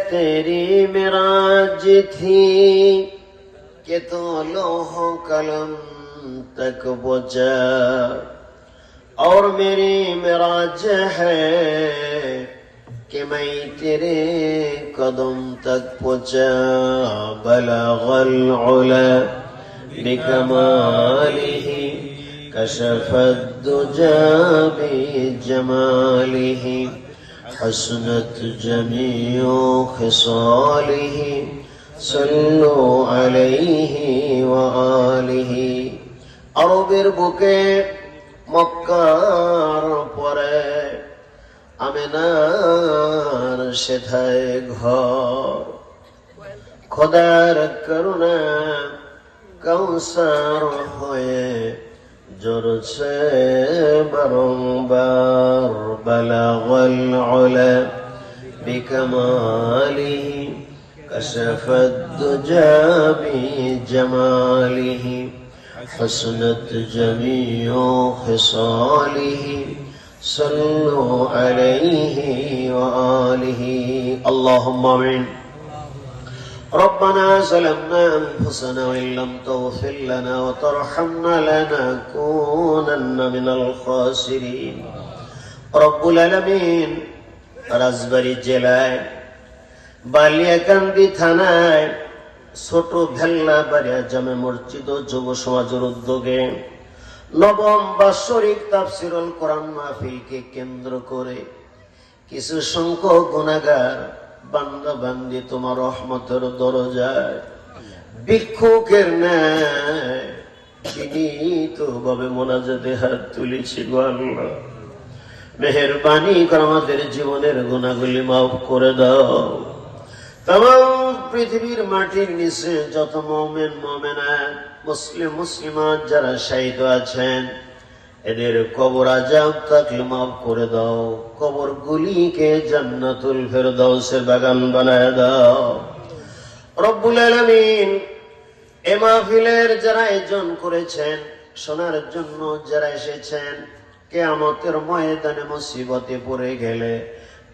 तेरी मिराज थी कि तो लोह कलम तक पहुंचा, और मेरी मिराज है कि मैं तेरे कदम तक पहुंचा। बलगल उला बिकमालिही कशफत दुजा बिजमालिही हसनत जमीउ खिसालिही सल्लु अलैहि व आलिही। আরবের বুকে মক্কার পরে আমিনার সেথায় ঘর, খোদার করুণা কৌসার হয়ে জোরছে বারংবার। বালাগল উলা বিকমালিহি কশফত দুজা বিজমালিহি হসনত জমিউ খিসালিহি সল্লু আলাইহি ওয়া আলিহি। আল্লাহুম্মা আমিন। ربنا ظلمنا أنفسنا وإن لم تغفر لنا وترحمنا لنكونن من الخاسرين। رب العالمين রাজবাড়ী জেলায় বালিয়াকান্দি থানায় ছোট ভেল্লা বাড়িয়া জামে মসজিদ ও যুব সমাজের উদ্যোগে নবম বাৎসরিক তাফসীরুল কোরআন মাহফিলকে কেন্দ্র করে কিছু সংখ্যক গুনাহগার বান্দা বান্দি তোমার রহমতের দরজায় ভিক্ষুকের ন্যায় বিনীতভাবে মোনাজাতে হাত তুলেছি। গো আল্লাহ, মেহেরবানি করে আমাদের জীবনের গুনাহগুলি মাফ করে দাও। তামাম পৃথিবীর মাটির নিচে যত মুমিন মুমিনাত মুসলিম মুসলিমাত যারা শহীদ আছেন, এদের কবর আযাব থাকলে মাফ করে দাও। কবর গুলিকে জান্নাতুল ফেরদাউসের বাগান বানায় দাও। রব্বুল আলামিন এ মাহফিলের যারা আয়োজন করেছেন, শোনার জন্য যারা এসেছেন, কিয়ামতের ময়দানে মুসিবতে পড়ে গেলে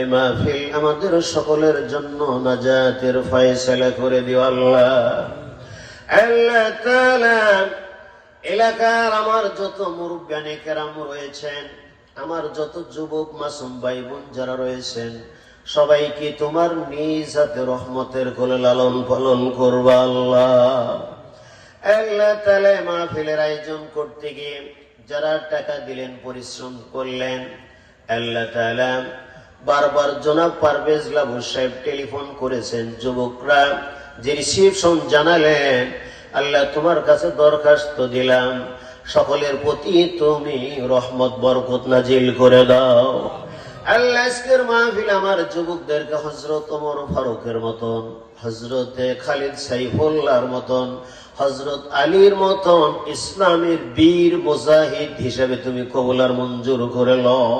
এ মাহফিল আমাদের সকলের জন্য নাজাতের ফয়সালা করে দিও আল্লাহ। আল্লাহ তাআলা এলাকার আমার যত মুরব্বিয়ানে কেরাম রয়েছেন, আমার যত যুবক মাসুম ভাই বোন যারা রয়েছেন, সবাইকে তোমার নিজ হাতে রহমতের কোলে লালন পালন করবা আল্লাহ। আল্লাহ তাআলা মাহফিলের আয়োজন করতে গিয়ে যারা টাকা দিলেন, পরিশ্রম করলেন, আল্লাহ তাআলা বারবার জনাব পারভেজ লাবু সাহেব টেলিফোন করেছেন, যুবকরা যে রিসিপশন জানালেন, আল্লাহ তোমার কাছে দরখাস্ত দিলাম, সকলের প্রতি তুমি রহমত বরকত নাজিল করে দাও। আল্লাহ আজকের মাহফিল আমার যুবকদেরকে হযরত ওমর ফারুকের মতন, হযরতে খালিদ সাইফুল্লাহর মতন, হযরত আলীর মতন ইসলামের বীর মুজাহিদ হিসেবে তুমি কবুল আর মঞ্জুর করে লও।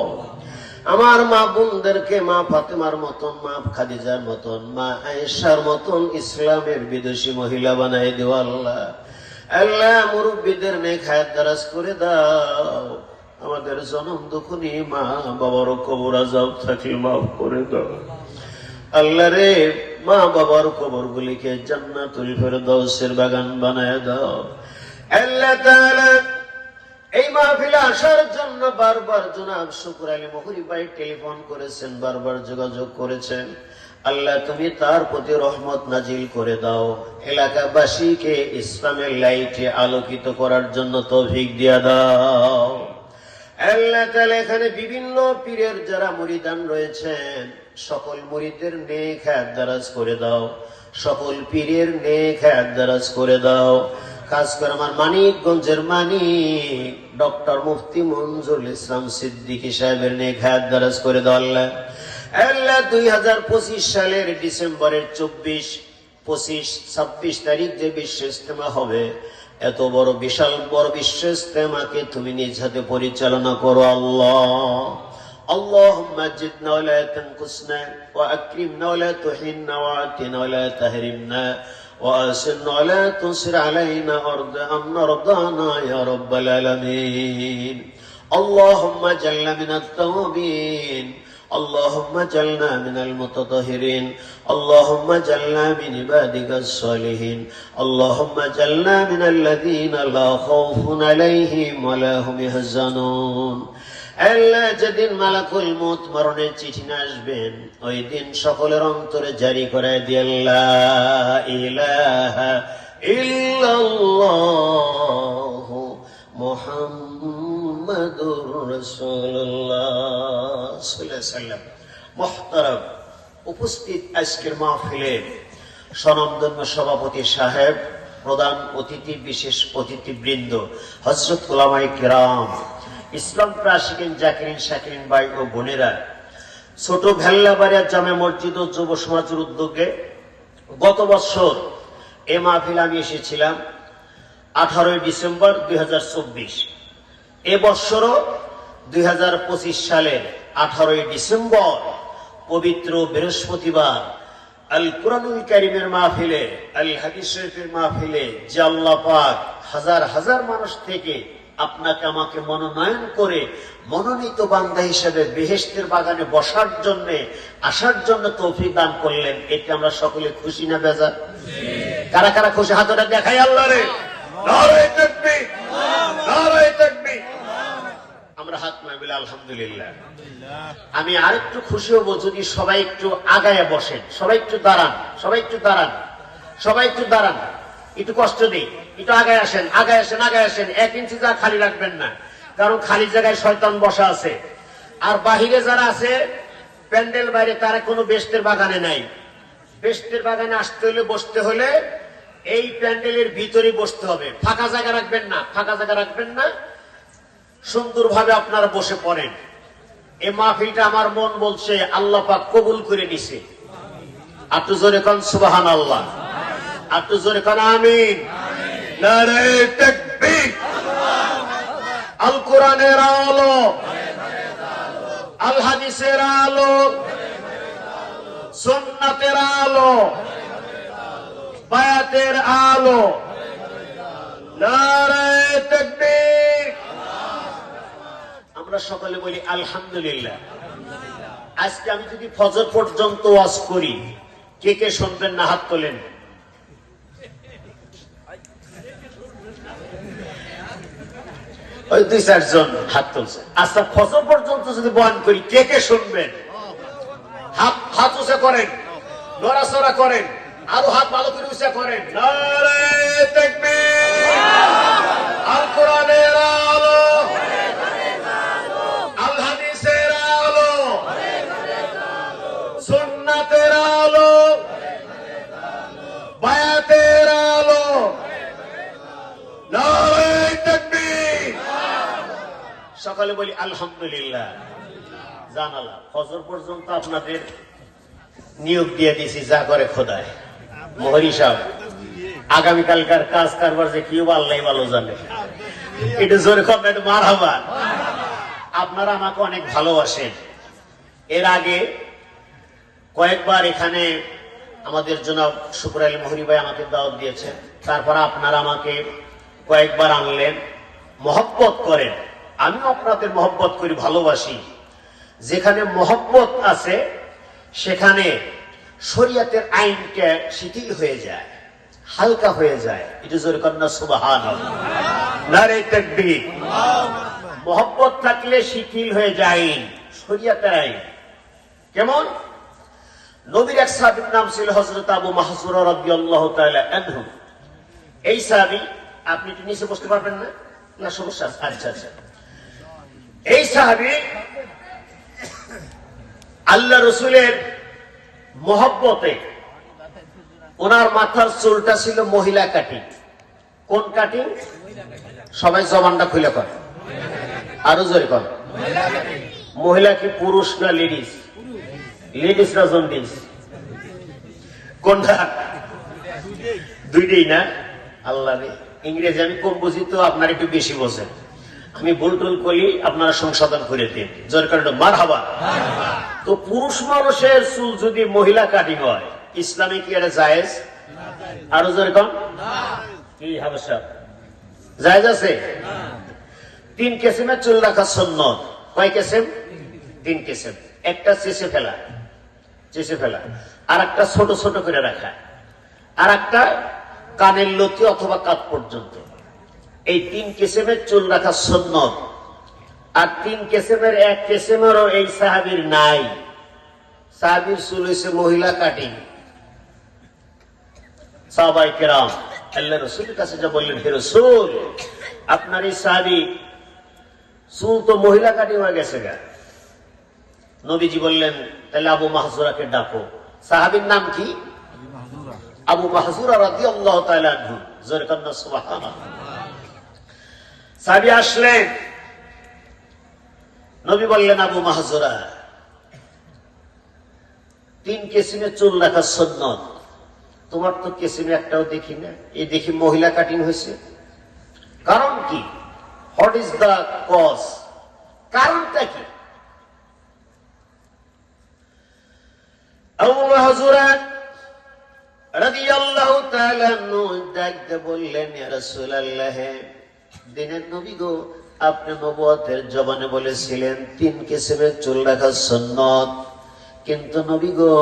আমার মা বোনদেরকে মা ফাতেমার মতন, মা খাদিজার মতন, মা আয়েশার মতন ইসলামের বিদেশী মহিলা বানাই দিও আল্লাহ। আল্লাহ মুরব্বীদের নেক হায়াত দারাজ করে দাও। আমাদের জনম দুঃখী মা বাবার কবর আযাব থাকলে মাফ করে দাও আল্লাহ রে। মা বাবার কবর গুলিকে জান্নাতুল ফেরদাউসের বাগান বানায় দাও আল্লাহ তাআলা। এই মাহফিলে আসার জন্য বারবার জনাব শুকুর আলী মহুরি ভাই টেলিফোন করেছেন, বারবার যোগাযোগ করেছেন। আল্লাহ তুমি তার প্রতি রহমত নাজিল করে দাও। এলাকাবাসীকে ইসলামের লাইটে আলোকিত করার জন্য তৌফিক দিয়া দাও আল্লাহ তাআলা। এখানে বিভিন্ন পীরের যারা মুরিদান রয়েছেন, সকল মুরিদের নেক হায়াত দারাজ করে দাও, সকল পীরের নেক হায়াত দারাজ করে দাও। খাস করে আমার মানিকগঞ্জের মানিক ডক্টর মুফতি মনজুরুল ইসলাম সিদ্দিকী সাহেবের নেক হায়াত দারাজ করে দাও আল্লাহ। আল্লাহ 2025 সালের ডিসেম্বরের 24, 25, 26 তারিখ যে বিশ্ব ইজতেমা হবে, এত বড় বিশাল বড় বিশ্ব ইজতেমাকে তুমি নিজ হাতে পরিচালনা করো আল্লাহ। اللهم زدنا ولا تنقصنا واكرمنا ولا تهنا واعطنا ولا تحرمنا وآسرنا ولا تنصر علينا أن رضانا يا رب العالمين. اللهم اجعلنا من التوابين اللهم اجعلنا من المتطهرين اللهم اجعلنا من عبادك الصالحين اللهم اجعلنا من الذين لا خوف عليهم ولا هم يحزنون আল্লাহ যেদিন মালাকুল মউত মরণের চিঠি নিয়ে আসবেন ওই দিন সকলের অন্তরে জারি করে দিয়ে লা ইলাহা ইল্লাল্লাহ মুহাম্মাদুর রাসূলুল্লাহ সাল্লাল্লাহু আলাইহি ওয়াসাল্লাম। মুহতারাম উপস্থিত আজকের মাহফিলে স্বনামধন্য সভাপতি সাহেব, প্রধান অতিথি, বিশেষ অতিথিবৃন্দ, হযরত উলামায়ে কিরাম, ইসলাম প্রাশিকিন, জাকিরিন, শাকিরিন ভাই ও বোনেরা, ছোট ভেল্লাবাড়িয়া জামে মসজিদ ও যুব সমাজের উদ্যোগে গত বছর এ মাহফিল আমি এসেছিলাম 18 ডিসেম্বর 2024। এবছরও 2025 সালের 18 ডিসেম্বর পবিত্র বৃহস্পতিবার আল কুরআনুল কারীমের মাহফিলে, আল হাদিস শরীফের মাহফিলে যে আল্লাহ পাক হাজার হাজার মানুষ থেকে আপনাকে আমাকে মনোনয়ন করে মনোনীত বান্দা হিসেবে বেহেশতের বাগানে বসার জন্য, আসার জন্য তৌফিক দান করলেন, এতে আমরা সকলে খুশি না বেজার? কারা কারা খুশি? হাতটা দেখাই আল্লাহ রে। নারায়ে তাকবীর, নারায়ে তাকবীর। আমরা হাত নামাইলে আলহামদুলিল্লাহ। আমি আরেকটু খুশি হব যদি সবাই একটু আগায় বসেন, সবাই একটু দাঁড়ান, সবাই একটু দাঁড়ান, সবাই একটু দাঁড়ান, একটু কষ্ট দিই, একটু আগায় আসেন, আগায় আসেন, আগায় আসেন। 1 ইঞ্চি জায়গা খালি রাখবেন না, কারণ খালি জায়গায় শয়তান বসা আছে। আর বাহিরে যারা আছে প্যান্ডেল বাইরে, তারা কোনো বেহেশতের বাগানে নাই। বেহেশতের বাগানে আসতে হলে, বসতে হলে এই প্যান্ডেলের ভিতরে বসতে হবে। ফাঁকা জায়গা রাখবেন না, ফাঁকা জায়গা রাখবেন না, সুন্দরভাবে আপনারা বসে পড়েন। এই মাহফিলটা আমার মন বলছে আল্লাহ পাক কবুল করে নিছে। একটু জোরে কান সুবহানাল্লাহ, একটু জোরে কান আমিন। নারায়ে তাকবীর। আল কোরআনের আলো, আল হাদিসের আলো, সুন্নাতের আলো, বায়াতের আলো। নারায়ে তাকবীর। আমরা সকলে বলি আলহামদুলিল্লাহ। আজকে আমি যদি ফজর পর্যন্ত ওয়াজ করি, কে কে শুনবেন না? হাত তোলেন। ওই 2-4 জন হাত তুলছে। আচ্ছা, ফজর পর্যন্ত যদি বয়ান করি, কে কে শুনবেন? হাত উঁচা করেন, নড়াচড়া করেন, আরো হাত ভালো করে উঁচা করেন। নারায়ে তাকবীর। আল কোরআনের আলো, আল হাদিসের আলো, সুন্নাতের আলো, বায়াতের আলো। নারায়ে তাকবীর। সকালে বলি আলহামদুলিল্লাহ। জানালা ফজর পর্যন্ত আপনাদের নিয়োগ দিয়ে দিয়েছি, যা করে খোদায়। মোহরি সাহেব আগামীকালকার কাজ কারবার যে কি আল্লাহ ভালো জানে। এটা জোরে কমেন্ট মারহাবা। আপনারা আমাকে অনেক ভালোবাসেন। এর আগে কয়েকবার এখানে আমাদের জনাব শুকুর আলী মোহরি ভাই আমাকে দাওয়াত দিয়েছেন, তারপর আপনারা আমাকে কয়েকবার আনলেন, মহব্বত করেন। আমি আপনাদের মহব্বত করি, ভালোবাসি। যেখানে মহব্বত আছে সেখানে শরীয়তের আইনটা শিথিল হয়ে যায়, হালকা হয়ে যায়। এটা জোরে কন্যা সুবহানাল্লাহ। নারে তাকবীর। মহব্বত থাকলে শিথিল হয়ে যায় শরীয়তের আইন। কেমন? নবীর এক সাহাবীর নাম ছিল হযরত আবু মাহযুরা রাদিয়াল্লাহু তাআলা আনহু। এই সাহাবী, আপনি একটু নিচে বসতে পারবেন না? না সমস্যা আছে। আচ্ছা আচ্ছা। এই সাহাবী আল্লাহ রসুলের মহব্বতে ওনার মাথার চুলটা ছিল মহিলা কাটিং। কোন কাটিং? সবাই জবানটা খুলে কর, আরো জোরে কর। মহিলা কি পুরুষ না লেডিস? লেডিস না জন্ডিস? কোনটা? দুইটাই না? আল্লাহ রে, ইংরেজি আমি কম বুঝি তো আপনার একটু বেশি বোঝেন। আমি ভুল টুল করি, আপনারা সংশোধন করে দিন। জোরে কারণ মারহাবা। তো পুরুষ মানুষের চুল যদি মহিলা কাটিং হয়, ইসলামে কি এটা জায়েজ? আরো জোরে কম। কি হাবশা জায়েজ আছে? 3 কিসিমের চুল রাখা সুন্নত। কয় কিসিম? 3 কিসিম। একটা চেষে ফেলা, আর একটা ছোট ছোট করে রাখা, আর একটা কানের লতি অথবা কাত পর্যন্ত। এই 3 কিসিমের চুল রাখা সুন্নত। আর 3 কিসিমের এক কিসিমেরও এই সাহাবীর নাই। সাহাবীর চুল হয়েছে মহিলা কাটিং। সাহাবায়ে কেরাম আল্লাহর রাসূলের কাছে যা বললেন, হে রাসূল, আপনার এই সাহাবী চুল তো মহিলা কাটিং হয়ে গেছে গা। নবীজি বললেন, তাহলে আবু মাহজুরাকে ডাকো। সাহাবীর নাম কি? আবু মাহজুরা রাদিয়াল্লাহু তাআলা আনহু। জোরে কান্না সুবহানাল্লাহ। সাহাবী আসলেন, নবী বললেন, আবু মাহজুরা, 3 কিসিমের চুল রাখা সুন্নত, তোমার তো কিসিমে একটাও দেখি না, এই দেখি মহিলা কাটিং হয়েছে। কারণ কি? What is the cause? কারণটা কি? আবু মাহজুরা রাদিয়াল্লাহু তাআলা আনহু ডাকতে বললেন, ইয়া রাসূলুল্লাহ, দিনের নবী গো, আপনি নবুয়তের জবানে বলেছিলেন 3 কিসিমের চুল রাখা সুন্নত, কিন্তু নবী গো,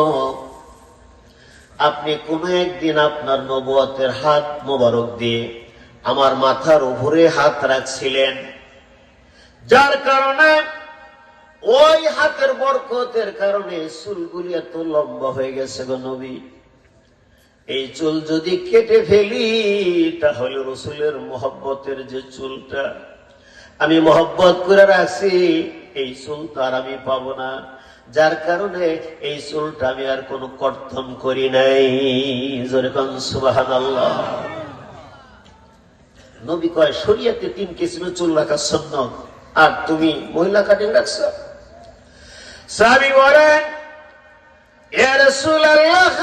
আপনি কোনো একদিন আপনার নবুয়তের হাত মোবারক দিয়ে আমার মাথার উপরে হাত রাখছিলেন, যার কারণে ওই হাতের বরকতের কারণে চুলগুলি এত লম্বা হয়ে গেছে গো নবী। এই চুল যদি কেটে ফেলি, তাহলে রাসূলের মহব্বতের যে চুলটা আমি মহব্বত করে রাখছি, এই চুল তো আর আমি পাবো না, যার কারণে এই চুলটা আমি আর কোনো কর্তন করি নাই। জোরে কোন সুবহানাল্লাহ। নবী কয়, শরীয়তে 3 কিসিমের চুল রাখা সুন্নাত, আর তুমি মহিলা কাটিং রাখছো। সাহাবী বলেন, ইয়া রাসূলুল্লাহ,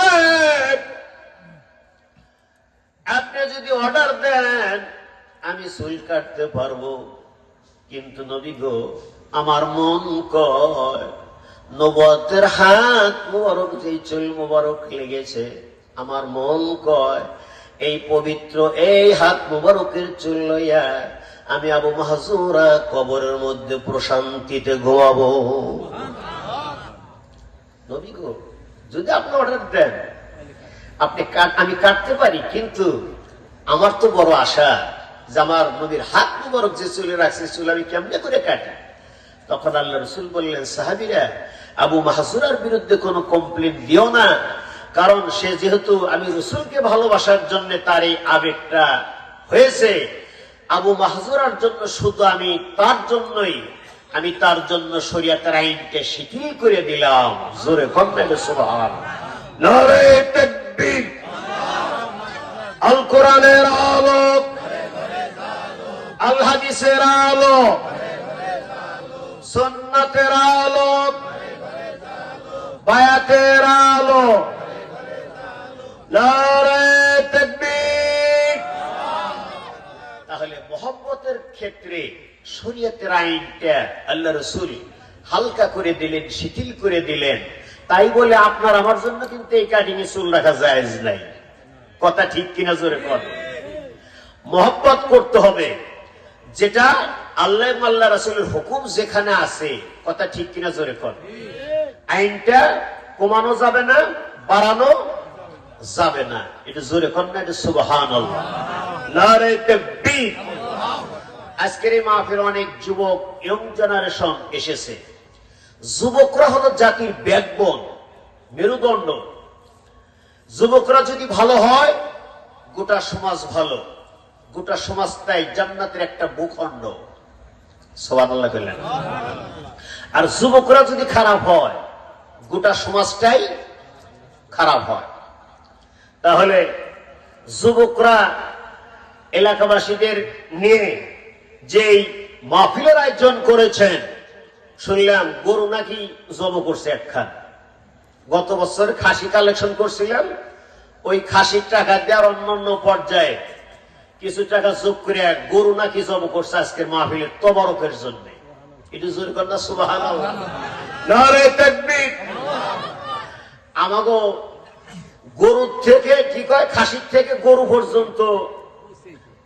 আপনি যদি অর্ডার দেন আমি চুল কাটতে পারবো, কিন্তু নবী গো, আমার মন কয় নবুয়তের হাত মোবারক যেই চুল মোবারক লেগেছে, আমার মন কয় এই পবিত্র এই হাত মোবারকের চুল লইয়া আমি আবু মাহজুরা কবরের মধ্যে প্রশান্তিতে ঘুমাবো। নবী গো, যদি আপনি অর্ডার দেন আমি কাটতে পারি, কিন্তু আমার তো বড় আশা যে আমার নবীর হাত মোবারক যে চুলে রাখছে, চুল আমি কেমনে করে কাটি। তখন আল্লাহ রাসূল বললেন, সাহাবীরা, আবু মাহজুরার বিরুদ্ধে কোনো কমপ্লেন দিও না, কারণ সে যেহেতু আমি রাসূলকে ভালোবাসার জন্য তার এই আবেগটা হয়েছে, আবু মাহজুরার জন্য শুধু আমি তার জন্য শরীয়তের আইনকে শিথিল করে দিলাম। জোরে কন্যা সুবহানাল্লাহ। নারে তাকবীর। আল কোরআনের আলো, আল হাদিসের আলো, সুন্নাতের আলো, বায়াতের আলো, নারে তাকবীর। তাহলে মহব্বতের ক্ষেত্রে শরীয়তের আইনটা আল্লাহ রাসূল হালকা করে দিলেন, শিথিল করে দিলেন। তাই বলে আপনার আমার জন্য কিন্তু এই কাটিং এ চুল রাখা জায়েজ নাই। কথা ঠিক কিনা জোরে কর। মহব্বত করতে হবে, যেটা আল্লাহ আল্লাহ রাসূলের হুকুম যেখানে আছে, কথা ঠিক কিনা জোরে কর। আইনটা কমানো যাবে না, বাড়ানো যাবে না। এটা জোরে কর না, এটা সুবহানাল্লাহ। নারে তাকবীর। আজকের এই মাহফিলে অনেক যুবক, ইয়ং জেনারেশন এসেছে। যুবকরা হলো জাতির ব্যাকবোন, মেরুদণ্ড। যুবকরা যদি ভালো হয়, গোটা সমাজ ভালো, গোটা সমাজটাই জান্নাতের একটা ভূখণ্ড। সুবহানাল্লাহ বললেন। আর যুবকরা যদি খারাপ হয়, গোটা সমাজটাই খারাপ হয়। তাহলে যুবকরা এলাকাবাসীদের নিয়ে যেই মাহফিলের আয়োজন করেছেন, শুনলাম গরু নাকি জব করছে একখান। গত বছর খাসি কালেকশন করছিলাম, ওই খাসির টাকা দেওয়ার অন্যান্য পর্যায়ে কিছু টাকা যোগ করে গরু নাকি জব করছে আজকের মাহফিলের তবারকের জন্য। এটা জোরে কর না সুবহানাল্লাহ। নারে তাকবীর। আমাগো গরুর থেকে কি কয়, খাসির থেকে গরু পর্যন্ত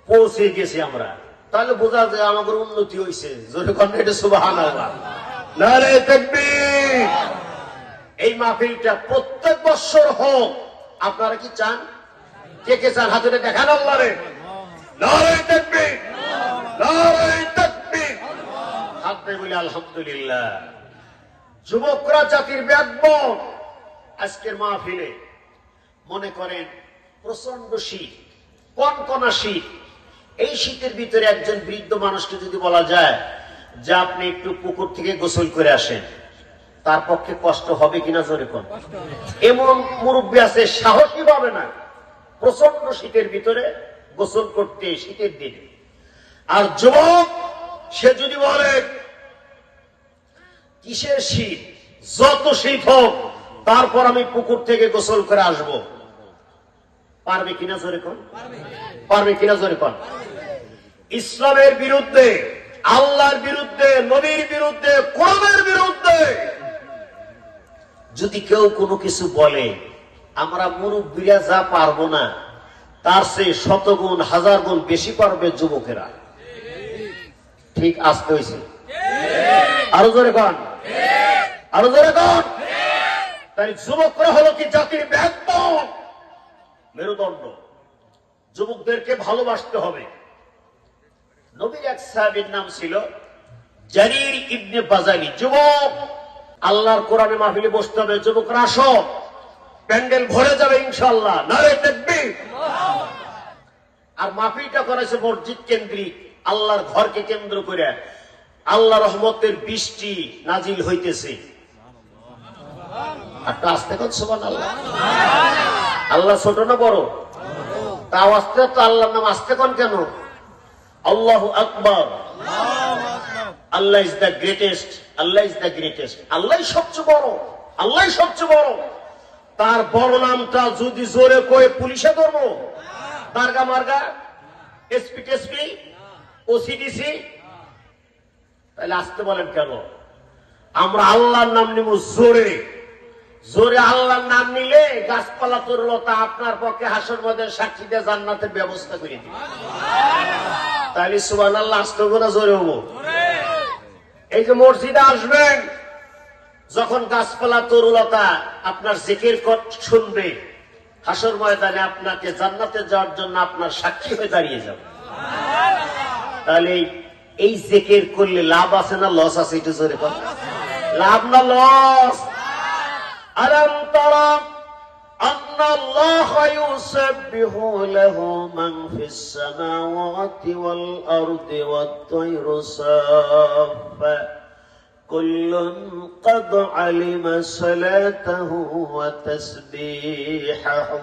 পৌঁছে গেছি আমরা, তাহলে বোঝা যায় আমাদের উন্নতি হয়েছে। জোরে কর না, এটা সুবহানাল্লাহ। নারে তাকবীর। এই মাহফিলটা প্রত্যেক বছর হোক, আপনারা কি চান? কে কে চান হাতে দেখান আল্লাহরে। নারে তাকবীর, নারে তাকবীর। হাতে বলি আলহামদুলিল্লাহ। যুবকরা জাতির ব্যাকবোন। আজকের মাহফিলে মনে করেন প্রচন্ড শীত, কনকনা শীত। এই শীতের ভিতরে একজন বৃদ্ধ মানুষকে যদি বলা যায় যে আপনি একটু পুকুর থেকে গোসল করে আসেন, তার পক্ষে কষ্ট হবে কিনা জোরে কোন? এমন মুরব্বী আছে সাহসী পাবে না প্রচন্ড শীতের ভিতরে গোসল করতে, শীতের দিনে। আর যুবক সে যদি বলে কিসের শীত, যত শীত হোক তারপর আমি পুকুর থেকে গোসল করে আসব, পারবে কিনা জোরে কোন? পারবে কিনা জোরে কোন? ইসলামের বিরুদ্ধে, আল্লাহর বিরুদ্ধে, নবীর বিরুদ্ধে, কোরআনের বিরুদ্ধে যদি কেউ কোনো কিছু বলে, আমরা মুরব্বীরা যা পারবো না তার চেয়ে শতগুণ হাজার গুণ বেশি পারবে যুবকেরা। ঠিক আসতে হয়েছে? আরো জোরে কন, আরো জোরে কন। তাই যুবকরা হলো কি জাতির ব্যাকবোন, মেরুদণ্ড। যুবকদেরকে ভালোবাসতে হবে। নবীর এক সাহাবীর নাম ছিল জারির ইবনে বাজালি। যুবক, আল্লাহর কোরআনে মাহফিলে বসতে হবে। যুবকরা আসো, প্যান্ডেল ভরে যাবে ইনশাআল্লাহ। নারে তাকবীর। আর মাহফিলটা করেছে মসজিদ কেন্দ্রিক, আল্লাহর ঘরকে কেন্দ্র করে। আল্লাহ রহমতের বৃষ্টি নাজিল হইতেছে। আর আস্তে কন সুবহানাল্লাহ। আল্লাহ ছোট না বড়? তা আস্তে তো আল্লাহর নাম আস্তে কন কেন? আল্লাহু আকবার। Allah is the greatest, Allah is the greatest. আল্লাহ সবচেয়ে বড়, আল্লাহ সবচেয়ে বড়। তার বড় নামটা যদি জোরে কয়ে পুলিশে ধরবো, দারগা মার্গা, এসপি টেসপি, ওসিডিসি, তাহলে আসতে বলেন কেন? আমরা আল্লাহর নাম নিব জোরে। জোরে আল্লাহর নাম নিলে গাছপালা তরুলতা আপনার পক্ষে হাসর মধ্যে সাক্ষী দিয়ে জান্নাতের ব্যবস্থা করে দিবে। তাহলে সুবহানাল্লাহ আসতে করে জোরে হবো। এই যে মসজিদে আসবেন, যখন গাছপালা তরুলতা আপনার জিকির শুনবে, হাসর ময়দানে আপনাকে জান্নাতে যাওয়ার জন্য আপনার সাক্ষী হয়ে দাঁড়িয়ে যাবে। তাহলে এই জিকির করলে লাভ আছে না লস আছে? একটু জোরে কথা। লাভ না লস? আলাম তারা আন্নাল্লাহা ইউসাব্বিহু লাহু মান ফিস সামাওয়াতি ওয়াল আরদি ওয়াত তায়রু সাফা কুল্লুন ক্বাদ আলিমা সালাতাহু ওয়া তাসবিহাহু